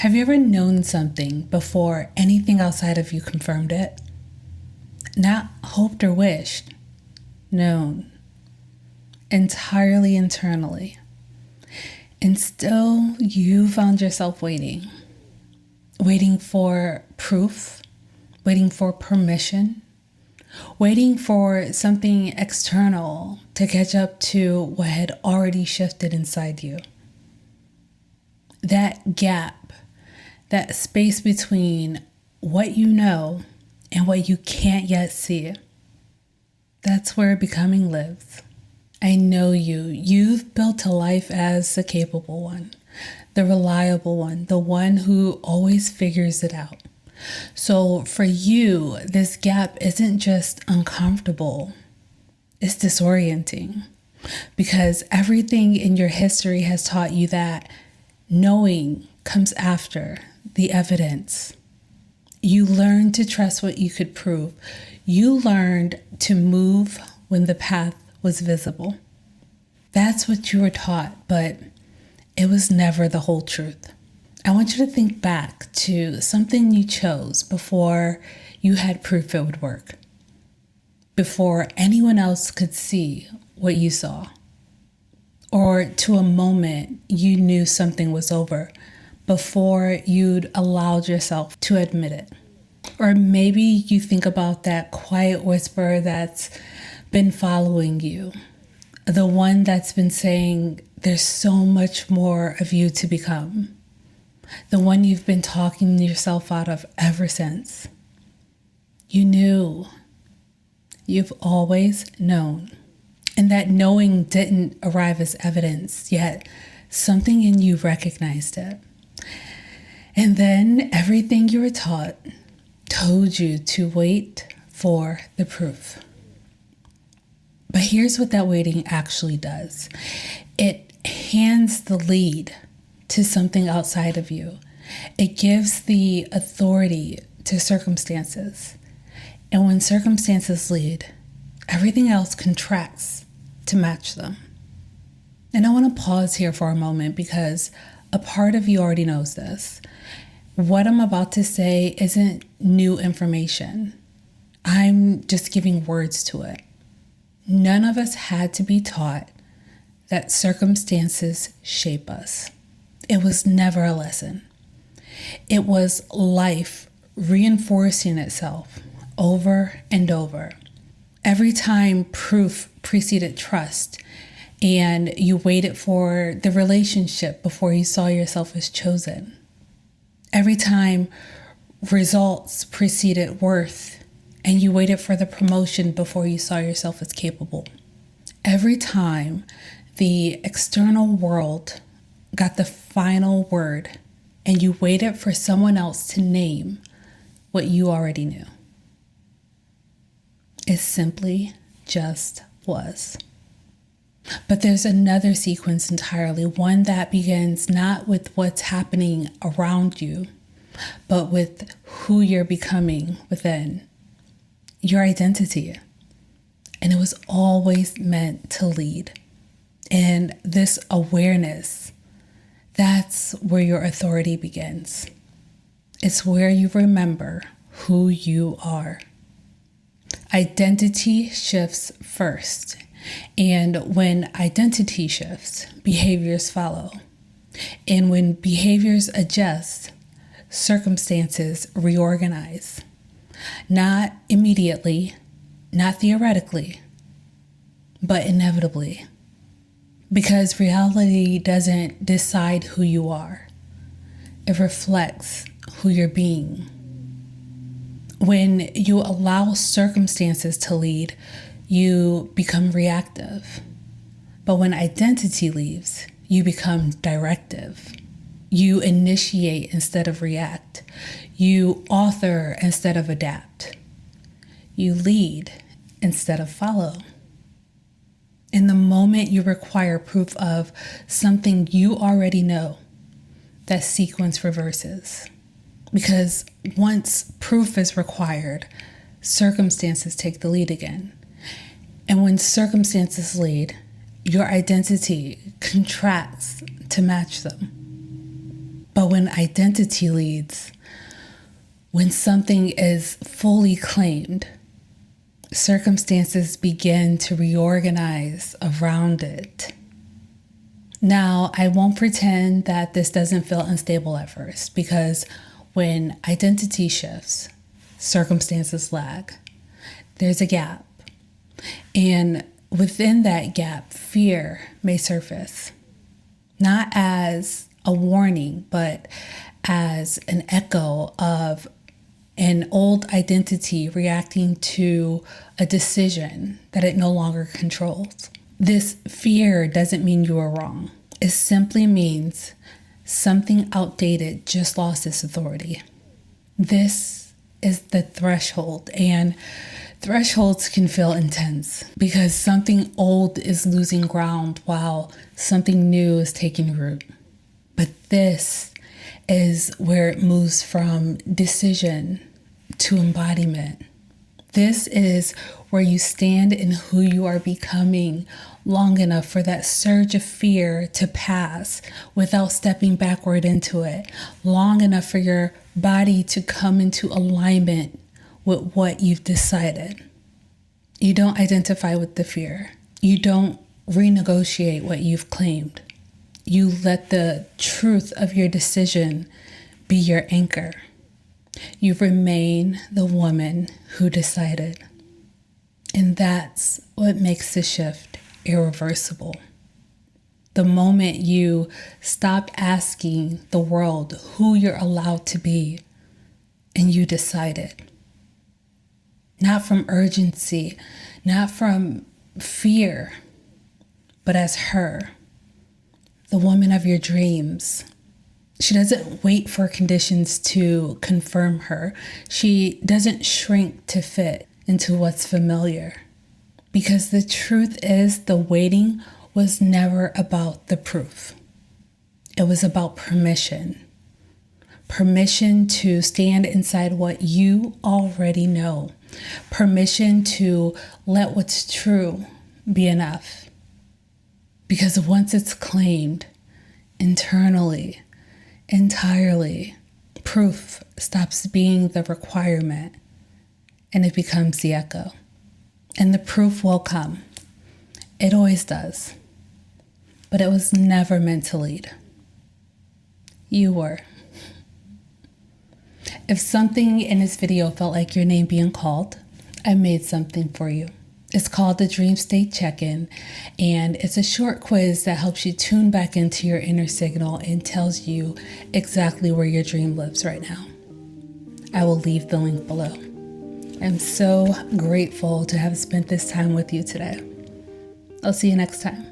Have you ever known something before anything outside of you confirmed it? Not hoped or wished, known. Entirely internally. And still you found yourself waiting. Waiting for proof, waiting for permission, waiting for something external to catch up to what had already shifted inside you. That gap, that space between what you know and what you can't yet see, that's where becoming lives. I know you. You've built a life as the capable one, the reliable one, the one who always figures it out. So for you, this gap isn't just uncomfortable, it's disorienting, because everything in your history has taught you that knowing comes after the evidence. You learned to trust what you could prove. You learned to move when the path was visible. That's what you were taught, but it was never the whole truth. I want you to think back to something you chose before you had proof it would work, before anyone else could see what you saw, or to a moment you knew something was over before you'd allowed yourself to admit it. Or maybe you think about that quiet whisper that's been following you, the one that's been saying there's so much more of you to become, the one you've been talking yourself out of ever since. You knew. You've always known. And that knowing didn't arrive as evidence, yet something in you recognized it. And then everything you were taught told you to wait for the proof. But here's what that waiting actually does. It hands the lead to something outside of you. It gives the authority to circumstances. And when circumstances lead, everything else contracts to match them. And I want to pause here for a moment because a part of you already knows this. What I'm about to say isn't new information. I'm just giving words to it. None of us had to be taught that circumstances shape us. It was never a lesson. It was life reinforcing itself over and over. Every time proof preceded trust and you waited for the relationship before you saw yourself as chosen. Every time results preceded worth and you waited for the promotion before you saw yourself as capable. Every time the external world got the final word and you waited for someone else to name what you already knew. It simply just was. But there's another sequence entirely, one that begins not with what's happening around you, but with who you're becoming within, your identity. And it was always meant to lead. And this awareness, that's where your authority begins. It's where you remember who you are. Identity shifts first. And when identity shifts, behaviors follow. And when behaviors adjust, circumstances reorganize. Not immediately, not theoretically, but inevitably. Because reality doesn't decide who you are. It reflects who you're being. When you allow circumstances to lead, you become reactive. But when identity leaves, you become directive. You initiate instead of react. You author instead of adapt. You lead instead of follow. In the moment you require proof of something you already know, that sequence reverses. Because once proof is required, circumstances take the lead again. And when circumstances lead, your identity contracts to match them. But when identity leads, when something is fully claimed, circumstances begin to reorganize around it. Now, I won't pretend that this doesn't feel unstable at first, because when identity shifts, circumstances lag. There's a gap. And within that gap, fear may surface, not as a warning, but as an echo of an old identity reacting to a decision that it no longer controls. This fear doesn't mean you are wrong. It simply means something outdated just lost its authority. This is the threshold, and thresholds can feel intense because something old is losing ground while something new is taking root. But this is where it moves from decision to embodiment. This is where you stand in who you are becoming long enough for that surge of fear to pass without stepping backward into it, long enough for your body to come into alignment with what you've decided. You don't identify with the fear. You don't renegotiate what you've claimed. You let the truth of your decision be your anchor. You remain the woman who decided. And that's what makes the shift irreversible. The moment you stop asking the world who you're allowed to be, and you decide it. Not from urgency, not from fear, but as her, the woman of your dreams. She doesn't wait for conditions to confirm her. She doesn't shrink to fit into what's familiar. Because the truth is, the waiting was never about the proof. It was about permission. Permission to stand inside what you already know. Permission to let what's true be enough. Because once it's claimed internally, entirely, proof stops being the requirement and it becomes the echo. And the proof will come. It always does. But it was never meant to lead. You were. If something in this video felt like your name being called, I made something for you. It's called the Dream State Check-In, and it's a short quiz that helps you tune back into your inner signal and tells you exactly where your dream lives right now. I will leave the link below. I'm so grateful to have spent this time with you today. I'll see you next time.